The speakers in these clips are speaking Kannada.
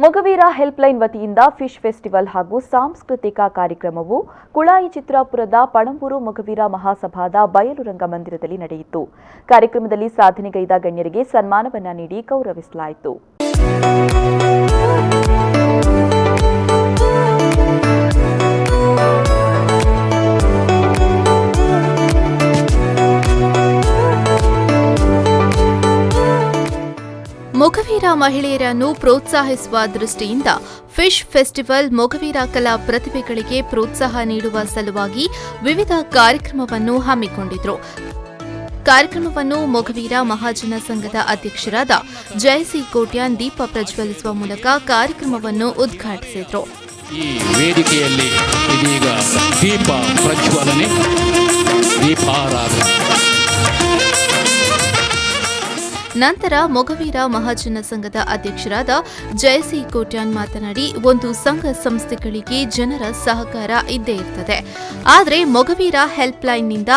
ಮೊಗವೀರ ಹೆಲ್ಪ್ಲೈನ್ ವತಿಯಿಂದ ಫಿಶ್ ಫೆಸ್ಟಿವಲ್ ಹಾಗೂ ಸಾಂಸ್ಕೃತಿಕ ಕಾರ್ಯಕ್ರಮವು ಕುಳಾಯಿ ಚಿತ್ರಾಪುರದ ಪಣಂಬೂರು ಮೊಗವೀರ ಮಹಾಸಭಾದ ಬಯಲು ರಂಗಮಂದಿರದಲ್ಲಿ ನಡೆಯಿತು. ಕಾರ್ಯಕ್ರಮದಲ್ಲಿ ಸಾಧನೆಗೈದ ಗಣ್ಯರಿಗೆ ಸನ್ಮಾನವನ್ನ ನೀಡಿ ಗೌರವಿಸಲಾಯಿತು. ಮೊಗವೀರ ಮಹಿಳೆಯರನ್ನು ಪ್ರೋತ್ಸಾಹಿಸುವ ದೃಷ್ಟಿಯಿಂದ ಫಿಶ್ ಫೆಸ್ಟಿವಲ್ ಮೊಗವೀರ ಕಲಾ ಪ್ರತಿಭೆಗಳಿಗೆ ಪ್ರೋತ್ಸಾಹ ನೀಡುವ ಸಲುವಾಗಿ ವಿವಿಧ ಕಾರ್ಯಕ್ರಮವನ್ನು ಹಮ್ಮಿಕೊಂಡಿದ್ರು. ಕಾರ್ಯಕ್ರಮವನ್ನು ಮೊಗವೀರ ಮಹಾಜನ ಸಂಘದ ಅಧ್ಯಕ್ಷರಾದ ಜಯಸಿ ಕೋಟ್ಯಾನ್ ದೀಪ ಪ್ರಜ್ವಲಿಸುವ ಮೂಲಕ ಕಾರ್ಯಕ್ರಮವನ್ನು ಉದ್ಘಾಟಿಸಿದರು. ಈ ವೇದಿಕೆಯಲ್ಲಿ ಇದೀಗ ದೀಪ ಪ್ರಜ್ವಲನೆ, ದೀಪಾರಾಧನೆ. ನಂತರ ಮೊಗವೀರ ಮಹಾಜನ ಸಂಘದ ಅಧ್ಯಕ್ಷರಾದ ಜಯಸಿ ಕೋಟ್ಯಾನ್ ಮಾತನಾಡಿ, ಒಂದು ಸಂಘ ಸಂಸ್ಥೆಗಳಿಗೆ ಜನರ ಸಹಕಾರ ಇದ್ದೇ ಇರ್ತದೆ. ಆದರೆ ಮೊಗವೀರ ಹೆಲ್ಪ್ಲೈನ್ನಿಂದ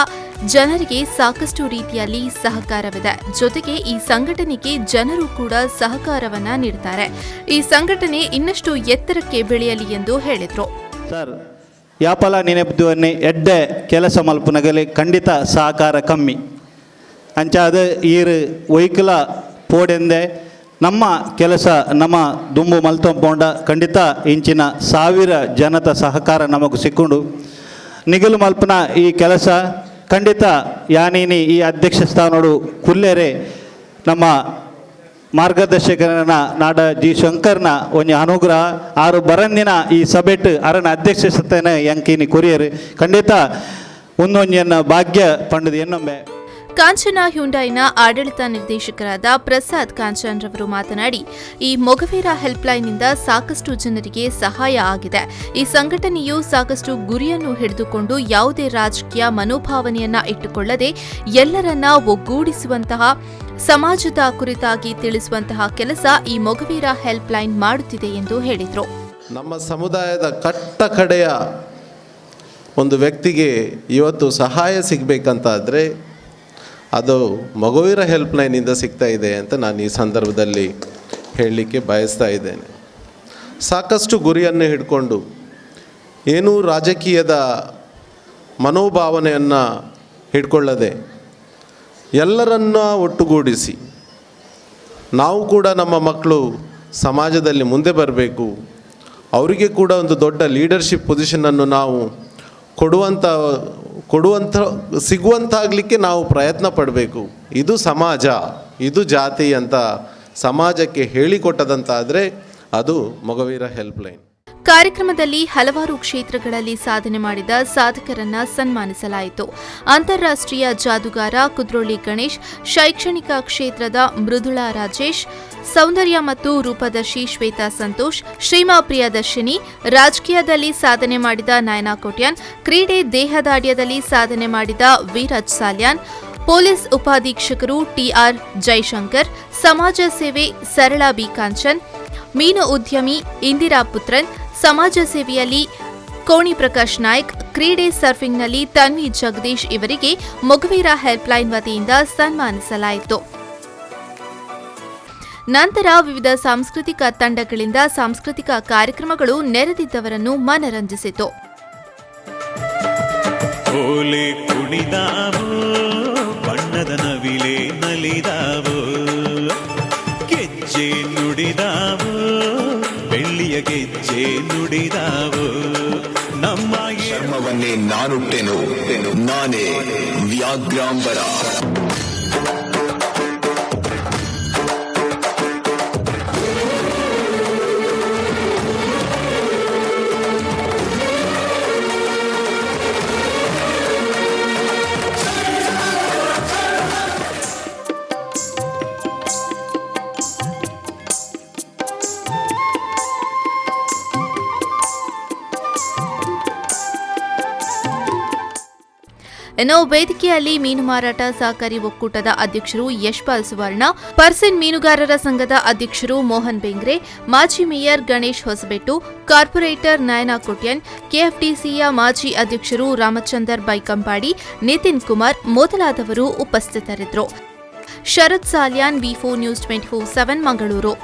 ಜನರಿಗೆ ಸಾಕಷ್ಟು ರೀತಿಯಲ್ಲಿ ಸಹಕಾರವಿದೆ. ಜೊತೆಗೆ ಈ ಸಂಘಟನೆಗೆ ಜನರು ಕೂಡ ಸಹಕಾರವನ್ನ ನೀಡುತ್ತಾರೆ. ಈ ಸಂಘಟನೆ ಇನ್ನಷ್ಟು ಎತ್ತರಕ್ಕೆ ಬೆಳೆಯಲಿ ಎಂದು ಹೇಳಿದರು. ಸರ್, ಯಾಪಲ ನೆನಪುವನ್ನೇ ಎಡ್ಡೆ ಕೆಲಸ ಮಲ್ಪನಗಲಿ ಖಂಡಿತ ಸಹಕಾರ ಕಮ್ಮಿ ಅಂಚಾದ ಈರು ಒಯ್ಕಲ ಪೋಡೆಂದೆ ನಮ್ಮ ಕೆಲಸ ನಮ್ಮ ದುಂಬು ಮಲ್ತಂಪೋಂಡ ಖಂಡಿತ ಇಂಚಿನ 1000 ಜನತ ಸಹಕಾರ ನಮಗೂ ಸಿಕ್ಕೊಂಡು ನಿಗಲು ಮಲ್ಪನ ಈ ಕೆಲಸ ಖಂಡಿತ ಯಾನೀನಿ ಈ ಅಧ್ಯಕ್ಷ ಸ್ಥಾನೋಡು ಕುಲ್ಲೆರೆ ನಮ್ಮ ಮಾರ್ಗದರ್ಶಕರನ ನಾಡ ಜಿ ಶಂಕರ್ನ ಒಂದು ಅನುಗ್ರಹ ಆರು ಬರಂದಿನ ಈ ಸಭೆಟ್ ಅರನ ಅಧ್ಯಕ್ಷತೆನ ಯಂಕಿನಿ ಕೊರಿಯರು ಖಂಡಿತ ಒಂದೊಂಜನ ಭಾಗ್ಯ ಪಂಡದು ಎನ್ನೊಮ್ಮೆ. ಕಾಂಚನ ಹ್ಯುಂಡೈನ ಆಡಳಿತ ನಿರ್ದೇಶಕರಾದ ಪ್ರಸಾದ್ ಕಾಂಚನ್ ರವರು ಮಾತನಾಡಿ, ಈ ಮೊಗವೀರ ಹೆಲ್ಪ್ಲೈನ್ನಿಂದ ಸಾಕಷ್ಟು ಜನರಿಗೆ ಸಹಾಯ ಆಗಿದೆ. ಈ ಸಂಘಟನೆಯು ಸಾಕಷ್ಟು ಗುರಿಯನ್ನು ಹಿಡಿದುಕೊಂಡು ಯಾವುದೇ ರಾಜಕೀಯ ಮನೋಭಾವನೆಯನ್ನ ಇಟ್ಟುಕೊಳ್ಳದೆ ಎಲ್ಲರನ್ನ ಒಗ್ಗೂಡಿಸುವಂತಹ, ಸಮಾಜದ ಕುರಿತಾಗಿ ತಿಳಿಸುವಂತಹ ಕೆಲಸ ಈ ಮೊಗವೀರ ಹೆಲ್ಪ್ಲೈನ್ ಮಾಡುತ್ತಿದೆ ಎಂದು ಹೇಳಿದರು. ನಮ್ಮ ಸಮುದಾಯದ ಕಟ್ಟ ಕಡೆಯ ಒಂದು ವ್ಯಕ್ತಿಗೆ ಇವತ್ತು ಸಹಾಯ ಸಿಗಬೇಕಂತಾದರೆ ಅದು ಮೊಗವೀರ ಹೆಲ್ಪ್ಲೈನಿಂದ ಸಿಗ್ತಾ ಇದೆ ಅಂತ ನಾನು ಈ ಸಂದರ್ಭದಲ್ಲಿ ಹೇಳಲಿಕ್ಕೆ ಬಯಸ್ತಾ ಇದ್ದೇನೆ. ಸಾಕಷ್ಟು ಗುರಿಯನ್ನು ಹಿಡ್ಕೊಂಡು ಏನೂ ರಾಜಕೀಯದ ಮನೋಭಾವನೆಯನ್ನು ಹಿಡ್ಕೊಳ್ಳದೆ ಎಲ್ಲರನ್ನ ಒಟ್ಟುಗೂಡಿಸಿ ನಾವು ಕೂಡ ನಮ್ಮ ಮಕ್ಕಳು ಸಮಾಜದಲ್ಲಿ ಮುಂದೆ ಬರಬೇಕು, ಅವರಿಗೆ ಕೂಡ ಒಂದು ದೊಡ್ಡ ಲೀಡರ್ಶಿಪ್ ಪೊಸಿಷನನ್ನು ನಾವು ಸಿಗುವಂತಾಗಲಿಕ್ಕೆ ನಾವು ಪ್ರಯತ್ನ ಪಡಬೇಕು. ಇದು ಸಮಾಜ, ಇದು ಜಾತಿ ಅಂತ ಸಮಾಜಕ್ಕೆ ಹೇಳಿಕೊಟ್ಟದಂತಾದರೆ ಅದು ಮೊಗವೀರ ಹೆಲ್ಪ್ಲೈನ್. ಕಾರ್ಯಕ್ರಮದಲ್ಲಿ ಹಲವಾರು ಕ್ಷೇತ್ರಗಳಲ್ಲಿ ಸಾಧನೆ ಮಾಡಿದ ಸಾಧಕರನ್ನ ಸನ್ಮಾನಿಸಲಾಯಿತು. ಅಂತಾರಾಷ್ಟ್ರೀಯ ಜಾದುಗಾರ ಕುದ್ರೋಳಿ ಗಣೇಶ್, ಶೈಕ್ಷಣಿಕ ಕ್ಷೇತ್ರದ ಮೃದುಳಾ ರಾಜೇಶ್, ಸೌಂದರ್ಯ ಮತ್ತು ರೂಪದರ್ಶಿ ಶ್ವೇತಾ ಸಂತೋಷ್, ಶ್ರೀಮಾ ಪ್ರಿಯದರ್ಶಿನಿ, ರಾಜಕೀಯದಲ್ಲಿ ಸಾಧನೆ ಮಾಡಿದ ನಯನಾ ಕೋಟ್ಯಾನ್, ಕ್ರೀಡೆ ದೇಹದಾಢ್ಯದಲ್ಲಿ ಸಾಧನೆ ಮಾಡಿದ ವೀರಜ್ ಸಾಲ್ಯಾನ್, ಪೊಲೀಸ್ ಉಪಾಧೀಕ್ಷಕರು ಟಿಆರ್ ಜೈಶಂಕರ್, ಸಮಾಜ ಸೇವೆ ಸರಳಾ ಬಿ ಕಾಂಚನ್, ಮೀನು ಉದ್ಯಮಿ ಇಂದಿರಾ ಪುತ್ರನ್, ಸಮಾಜ ಸೇವೆಯಲ್ಲಿ ಕೋಣಿ ಪ್ರಕಾಶ್ ನಾಯ್ಕ್, ಕ್ರೀಡೆ ಸರ್ಫಿಂಗ್ನಲ್ಲಿ ತನ್ವಿ ಜಗದೀಶ್ ಇವರಿಗೆ ಮೊಗವೀರ ಹೆಲ್ಪ್ಲೈನ್ ವತಿಯಿಂದ ಸನ್ಮಾನಿಸಲಾಯಿತು. ನಂತರ ವಿವಿಧ ಸಾಂಸ್ಕೃತಿಕ ತಂಡಗಳಿಂದ ಸಾಂಸ್ಕೃತಿಕ ಕಾರ್ಯಕ್ರಮಗಳು ನೆರೆದಿದ್ದವರನ್ನು ಮನರಂಜಿಸಿತು. ಓಲೆ ಕುಣಿದಾವು, ಬಣ್ಣದ ನವಿಲೆ ನಲಿದಾವು, ಗೆಜ್ಜೆ ನುಡಿದಾವು, ಬೆಳ್ಳಿಯ ಗೆಜ್ಜೆ ನುಡಿದಾವು. ನಮ್ಮ ಶರ್ಮವನ್ನೇ ನಾನುಟ್ಟೆನು, ನಾನೇ ವ್ಯಾಘ್ರಾಂಬರ. ಇನ್ನು ವೇದಿಕೆಯಲ್ಲಿ ಮೀನು ಮಾರಾಟ ಸಹಕಾರಿ ಒಕ್ಕೂಟದ ಅಧ್ಯಕ್ಷರು ಯಶ್ಪಾಲ್ ಸುವರ್ಣ, ಪರ್ಸಿನ್ ಮೀನುಗಾರರ ಸಂಘದ ಅಧ್ಯಕ್ಷರು ಮೋಹನ್ ಬೆಂಗ್ರೆ, ಮಾಜಿ ಮೇಯರ್ ಗಣೇಶ್ ಹೊಸಬೆಟ್ಟು, ಕಾರ್ಪೊರೇಟರ್ ನಯನಾ ಕೋಟ್ಯಾನ್, ಕೆಎಫ್ಡಿಸಿಯ ಮಾಜಿ ಅಧ್ಯಕ್ಷರು ರಾಮಚಂದರ್ ಬೈಕಂಪಾಡಿ, ನಿತಿನ್ ಕುಮಾರ್ ಮೊದಲಾದವರು ಉಪಸ್ಥಿತರಿದ್ದರು. ಶರತ್ ಸಾಲ್ಯಾನ್, ವಿ4 ನ್ಯೂಸ್ 24/7 ಮಂಗಳೂರು.